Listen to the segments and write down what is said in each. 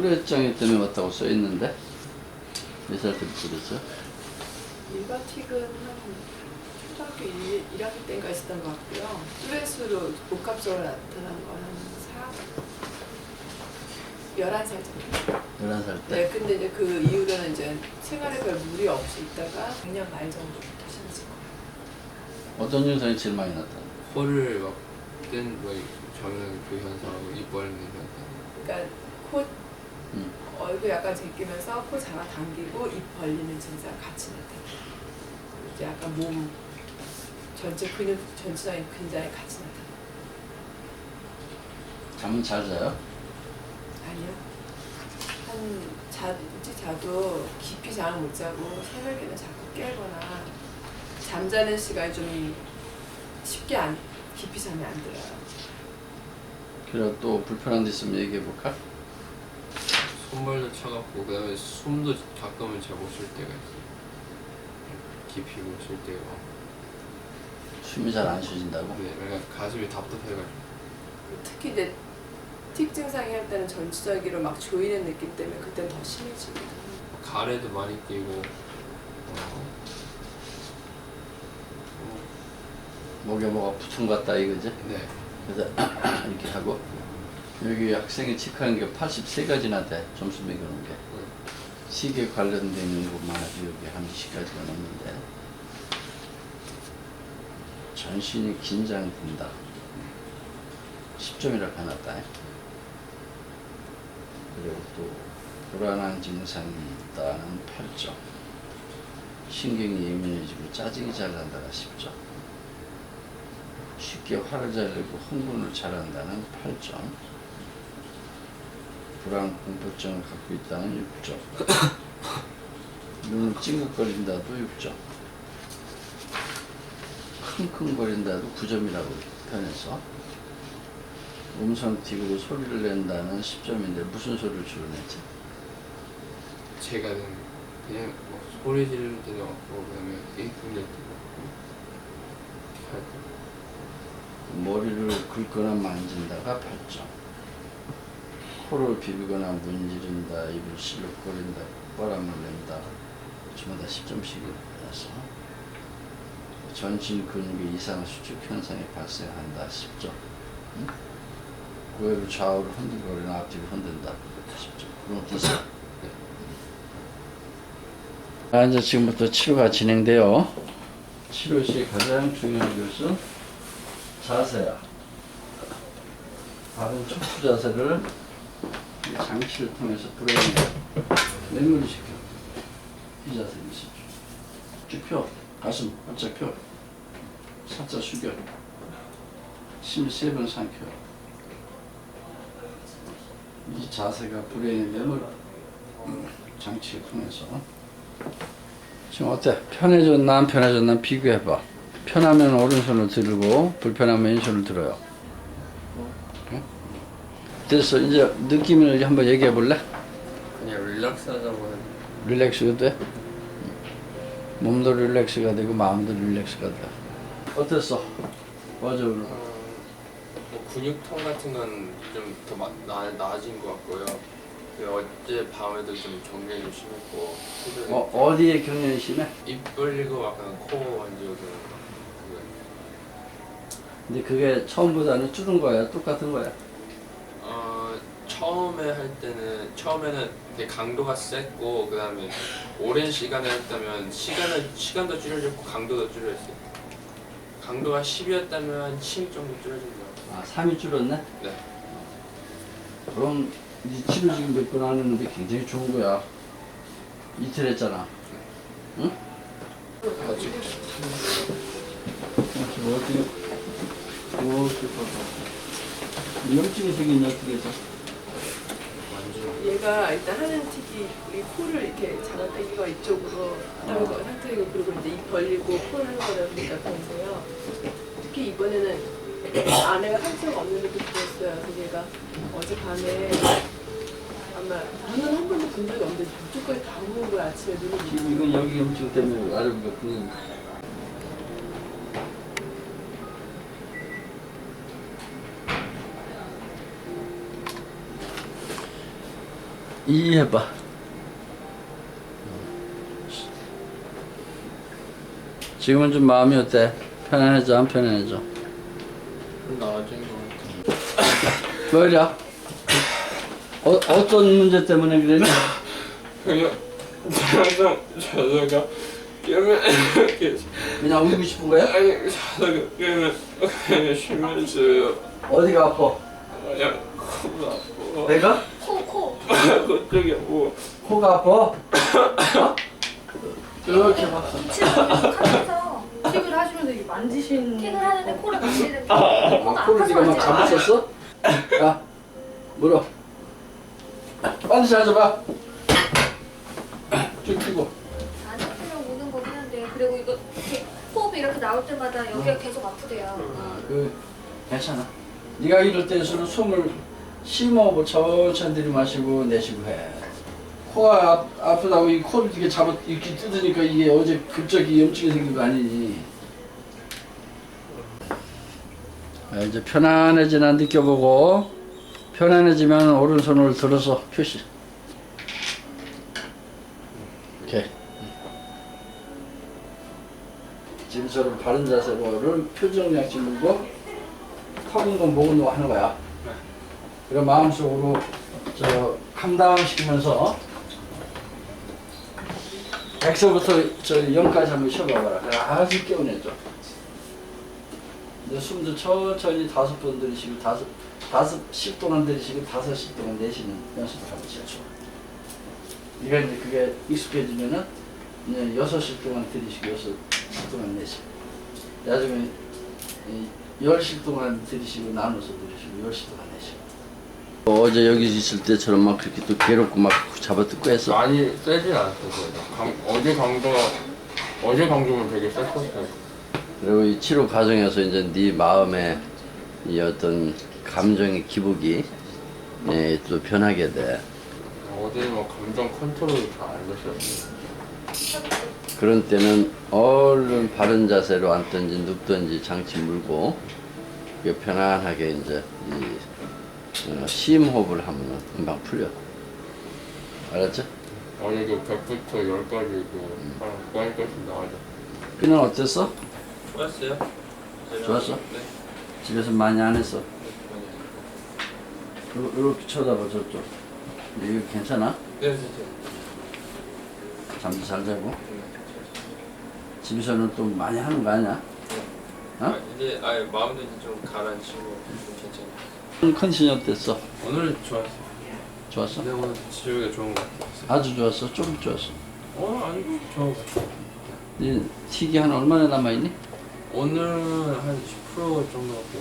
뚜레 장애 때문에 왔다고 써 있는데 몇 살 때부터 그랬죠? 일반 틱은 한 초등학교 1학년 때인가 있었던 것 같고요. 뚜렛으로 복합적으로 나타난 거는 11살 정도. 11살 때? 네, 근데 이제 그 이후로는 이제 생활에 별 무리 없이 있다가 작년 말 정도부터 심해진 거예요. 어떤 증상이 제일 많이 나타나? 코를 저는 그 현상하고 입 벌리는 현상. 그러니까 코, 얼굴 약간 제끼면서 코 잡아당기고 입 벌리는 증상 같이 나타나요. 이제 약간 몸 전체 근육 전체적인 근장이 같이 나타나요. 잠은 잘 자요? 아니요. 일찍 자도 깊이 잠을 못 자고 새벽에는 자꾸 깨거나 잠자는 시간이 좀 쉽게 깊이 잠이 안 들어요. 그리고 또 불편한 데 있으면 얘기해 볼까? 손발도 차갑고 그다음에 숨도 가끔은 잘 못 쉴 때가 있어요. 깊이 못 쉴 때가. 숨이 잘 안 쉬진다고? 네, 그러니까 가슴이 답답해가지고. 특히 이제 틱 증상이 할 때는 전체적으로 막 조이는 느낌 때문에 그때는 더 심해집니다. 가래도 많이 끼고. 목에 뭐가 붙은 것 같다 이거지? 네. 그래서 이렇게 하고 여기 학생이 체크한 게 83가지나 돼. 점수 매겨놓은 게. 시계 관련된 있는 것만 아주 여기 한 20가지가 넘는데 전신이 긴장된다. 10점이라고 해놨다. 그리고 또 불안한 증상이 있다는 8점. 신경이 예민해지고 짜증이 잘 난다는 10점. 쉽게 화를 잘 내고 흥분을 잘한다는 8점. 불안 공포증을 갖고 있다는 6점. 눈을 찡긋거린다도 6점. 킁킁거린다도 9점이라고 표현해서 음성틱으로 소리를 낸다는 10점인데 무슨 소리를 주로 냈지? 제가 그냥 뭐 소리 지를 때도 없고 그다음에 끙끙댈 때도 없고. 머리를 긁거나 만진다가 8점. 코를 비비거나 문지른다, 입을 실룩거린다, 콧바람을 낸다. 전부 다 10점씩이라서 전신 근육의 이상 수축 현상이 발생한다. 10점. 응? 고개를 좌우로 흔들거리나 앞뒤로 흔든다. 10점. 그런 것도 있어. 네. 이제 지금부터 치료가 진행돼요. 치료 시 가장 중요한 것은 자세야. 바른 척추 자세를 이 장치를 통해서 브레인에 매몰을 시켜. 이 자세 있어. 쭉 펴. 가슴 활짝 펴. 살짝 숙여. 심 3번 삼켜. 이 자세가 브레인에 매몰 장치를 통해서. 지금 어때? 편해졌나 안 편해졌나 비교해봐. 편하면 오른손을 들고 불편하면 왼손을 들어요. 됐어. 이제 느낌을 한번 얘기해 볼래? 그냥 릴렉스하자고 해요. 릴렉스가 돼? 몸도 릴렉스가 되고 마음도 릴렉스가 돼. 어땠어? 맞아. 뭐 근육통 같은 건 좀 더 나아진 것 같고요. 어제 밤에도 좀 경련이 좀 심했고. 어디에 경련이 심해? 입 벌리고 약간 코 만지고 근데 그게 처음보다는 줄은 거야? 똑같은 거야? 처음에는 되게 강도가 셌고 그다음에 오랜 시간을 했다면 시간도 줄여졌고 강도도 줄여졌어요. 강도가 10이었다면 10 정도 줄여진 거예요. 3이 줄었네? 네. 그럼 이 치료 지금 몇 번 하는데 굉장히 좋은 거야. 이틀 했잖아. 응? 아직 염증이 생겼냐 어떻게 해서? 완전 얘가 일단 하는 틱이 이 코를 이렇게 잡아당기고 이쪽으로 하는 거 상태이고 그리고 이제 입 벌리고 코를 하는 거다 보니까 그런데요. 특히 이번에는 아내가 상처가 없는데 그랬어요. 그래서 얘가 어젯밤에 아마 나는 한 번도 본 적이 없는데 이쪽까지 다 오는 거야. 아침에 눈을 지금 이건 여기 염증 때문에 아래부가 그냥 이해봐. 지금은 좀 마음이 어때? 편안해져 안 편안해져? 좀 나아진 것 같아. 뭐야? 어떤 문제 때문에 그러니? 그냥 항상 자다가 깨면 이렇게 그냥 울고 싶은 거야? 아니 자다가 깨면 그냥 쉬면서요. 어디가 아파? 그냥 코가 아파. 배가? 코. 그쪽이 뭐 코가 아파? 어? 이렇게 봐. 하면서 틱을 하시면서 이게 만지신. 틱을 하는데 코를 만지는데 코를 코가 아파서 네가 막 만지는 거야. 잡았었어? 야, 물어. 빨리 찾아봐. 쭉 펴고. 안 아프면 오는 거긴 한데 그리고 이거 이렇게 호흡이 이렇게 나올 때마다 여기가 계속 아프대요. 괜찮아. 네가 이럴 때일수록 숨을 심호흡을 천천히 들이마시고 내쉬고 해. 코가 아프다고 이 코를 이렇게 이렇게 뜯으니까 이게 어제 갑자기 염증이 생긴 거 아니니. 이제 편안해지나 느껴보고 편안해지면 오른손을 들어서 표시. 오케이. 지금처럼 바른 자세로를 표정약지 물고 턱은 건 목은 거 하는 거야. 그럼 마음속으로 감당시키면서 100서부터 0까지 한번 쉬어봐봐라. 아주 깨우내줘. 이제 숨도 천천히 5번 들이쉬고 10 동안 들이쉬고 5씩 동안 내쉬는 연습을 하면 제일 좋아. 네가 이제 그게 익숙해지면은 이제 6씩 동안 들이쉬고 6씩 동안 내쉬고. 나중에 10씩 동안 들이쉬고 나눠서 들이쉬고 10씩 동안 내쉬고. 어제 여기 있을 때처럼 막 그렇게 또 괴롭고 막 잡아뜯고 했어. 많이 세진 않았어요. 어제 강도는 되게 셌었어요. 그리고 이 치료 과정에서 이제 네 마음에 이 어떤 감정의 기복이 또 변하게 돼. 어제 뭐 감정 컨트롤을 다 안 됐어요. 그런 때는 얼른 바른 자세로 앉든지 눕든지 장치 물고 편안하게 이제 심호흡을 하면 금방 풀려. 알았죠? 어제도 100부터 10까지 한 9까지 나와죠. 그는 어땠어? 좋았어요? 좋았어? 네. 집에서 많이 안 했어? 이렇게 쳐다봐 저쪽. 이거 괜찮아? 네, 진짜. 잠도 잘 자고? 집에서는 또 많이 하는 거 아니야? 어? 이제 마음도 이제 좀 가라앉히고 좀 괜찮아요. 컨디션이 어땠어? 오늘 좋았어요. 좋았어? 근데 오늘 지우기가 좋은 것 같아요. 아주 좋았어? 조금 좋았어? 아니 좋은 것 같아요. 네 틱이 한 얼마나 남아있니? 오늘 한 10% 정도밖에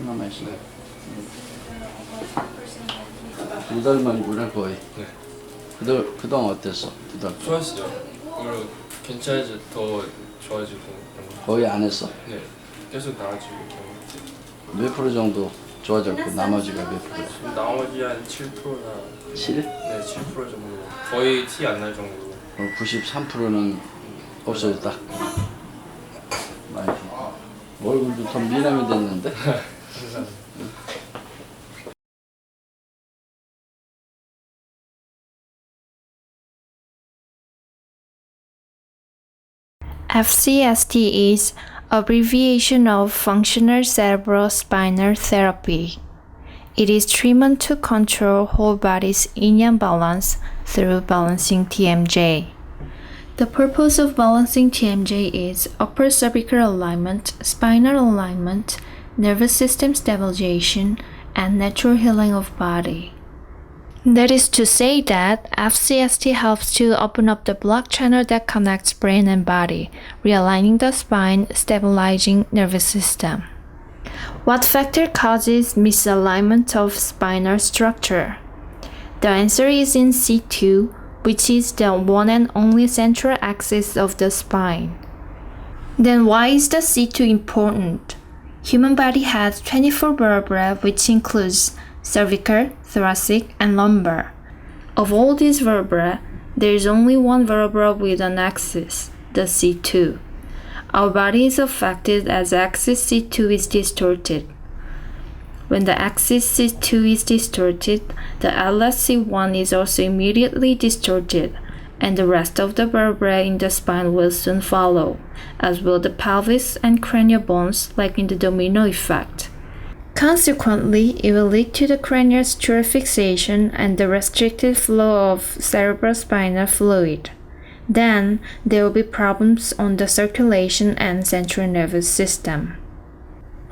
10% 남아있어? 네. 2달 만이구나 거의. 네. 그동안 어땠어? 2달 좋았어요. 오늘 괜찮아져 더 좋아지고 그런 거. 거의 안 했어? 네. 계속 나아지고 몇 프로 정도 좋아졌고 나머지가 몇 프로? 지금 나머지 한 7%나 7? 네, 7% 정도. 거의 티 안 날 정도로. 93%는 없어졌다. 많이 얼굴도 더 미남이 됐는데? FCST is abbreviation of Functional Cerebrospinal Therapy. It is treatment to control whole body's yin-yang balance through balancing TMJ. The purpose of balancing TMJ is upper cervical alignment, spinal alignment, nervous system stabilization, and natural healing of body. That is to say that FCST helps to open up the blood channel that connects brain and body, realigning the spine, stabilizing nervous system. What factor causes misalignment of spinal structure? The answer is in C2, which is the one and only central axis of the spine. Then why is the C2 important? Human body has 24 vertebrae, which includes cervical, thoracic, and lumbar. Of all these vertebrae, there is only one vertebra with an axis, the C2. Our body is affected as axis C2 is distorted. When the axis C2 is distorted, the LSC1 is also immediately distorted, and the rest of the vertebrae in the spine will soon follow, as will the pelvis and cranial bones, like in the domino effect. Consequently, it will lead to the cranial structure fixation and the restricted flow of cerebrospinal fluid. Then, there will be problems on the circulation and central nervous system.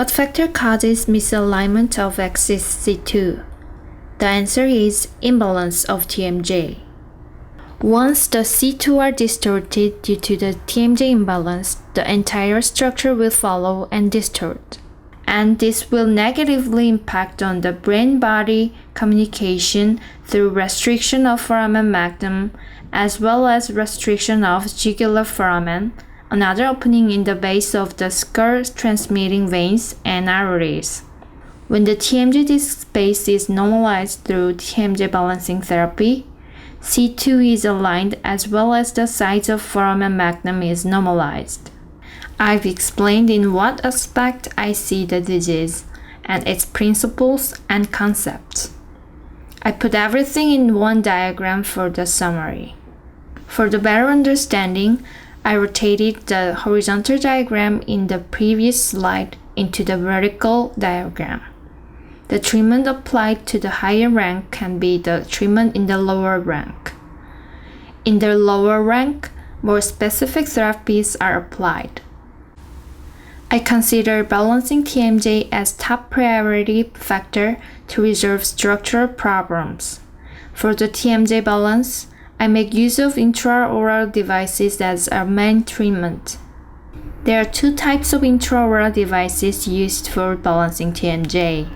What factor causes misalignment of axis C2? The answer is imbalance of TMJ. Once the C2 are distorted due to the TMJ imbalance, the entire structure will follow and distort. And this will negatively impact on the brain-body communication through restriction of foramen magnum as well as restriction of jugular foramen, another opening in the base of the skull transmitting veins and arteries. When the TMJ disc space is normalized through TMJ balancing therapy, C2 is aligned as well as the size of foramen magnum is normalized. I've explained in what aspect I see the disease and its principles and concepts. I put everything in one diagram for the summary. For the better understanding, I rotated the horizontal diagram in the previous slide into the vertical diagram. The treatment applied to the higher rank can be the treatment in the lower rank. In the lower rank, more specific therapies are applied. I consider balancing TMJ as top priority factor to resolve structural problems. For the TMJ balance, I make use of intraoral devices as a main treatment. There are two types of intraoral devices used for balancing TMJ.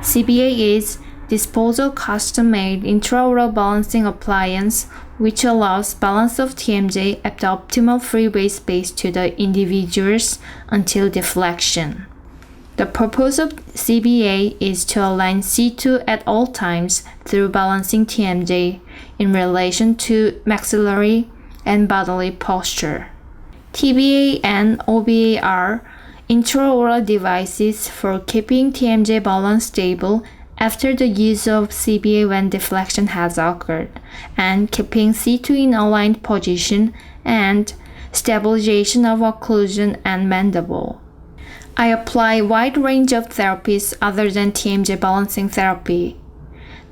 CBA is disposable custom-made intraoral balancing appliance which allows balance of TMJ at the optimal free weight space to the individuals until deflection. The purpose of CBA is to align C2 at all times through balancing TMJ in relation to maxillary and bodily posture. TBA and OBA are intraoral devices for keeping TMJ balance stable after the use of CBA when deflection has occurred, and keeping C2 in aligned position and stabilization of occlusion and mandible. I apply a wide range of therapies other than TMJ balancing therapy.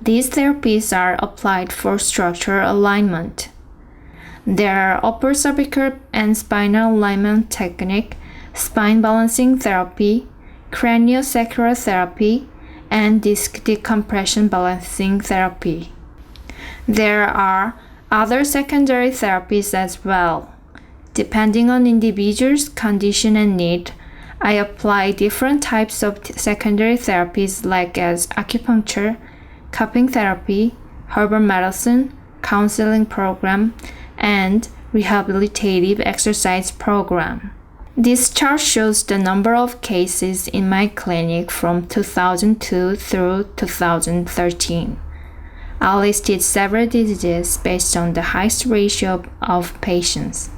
These therapies are applied for structural alignment. There are upper cervical and spinal alignment technique, spine balancing therapy, craniosacral therapy, and disc decompression balancing therapy. There are other secondary therapies as well. Depending on individual's condition and need, I apply different types of secondary therapies like as acupuncture, cupping therapy, herbal medicine, counseling program, and rehabilitative exercise program. This chart shows the number of cases in my clinic from 2002 through 2013. I listed several diseases based on the highest ratio of patients.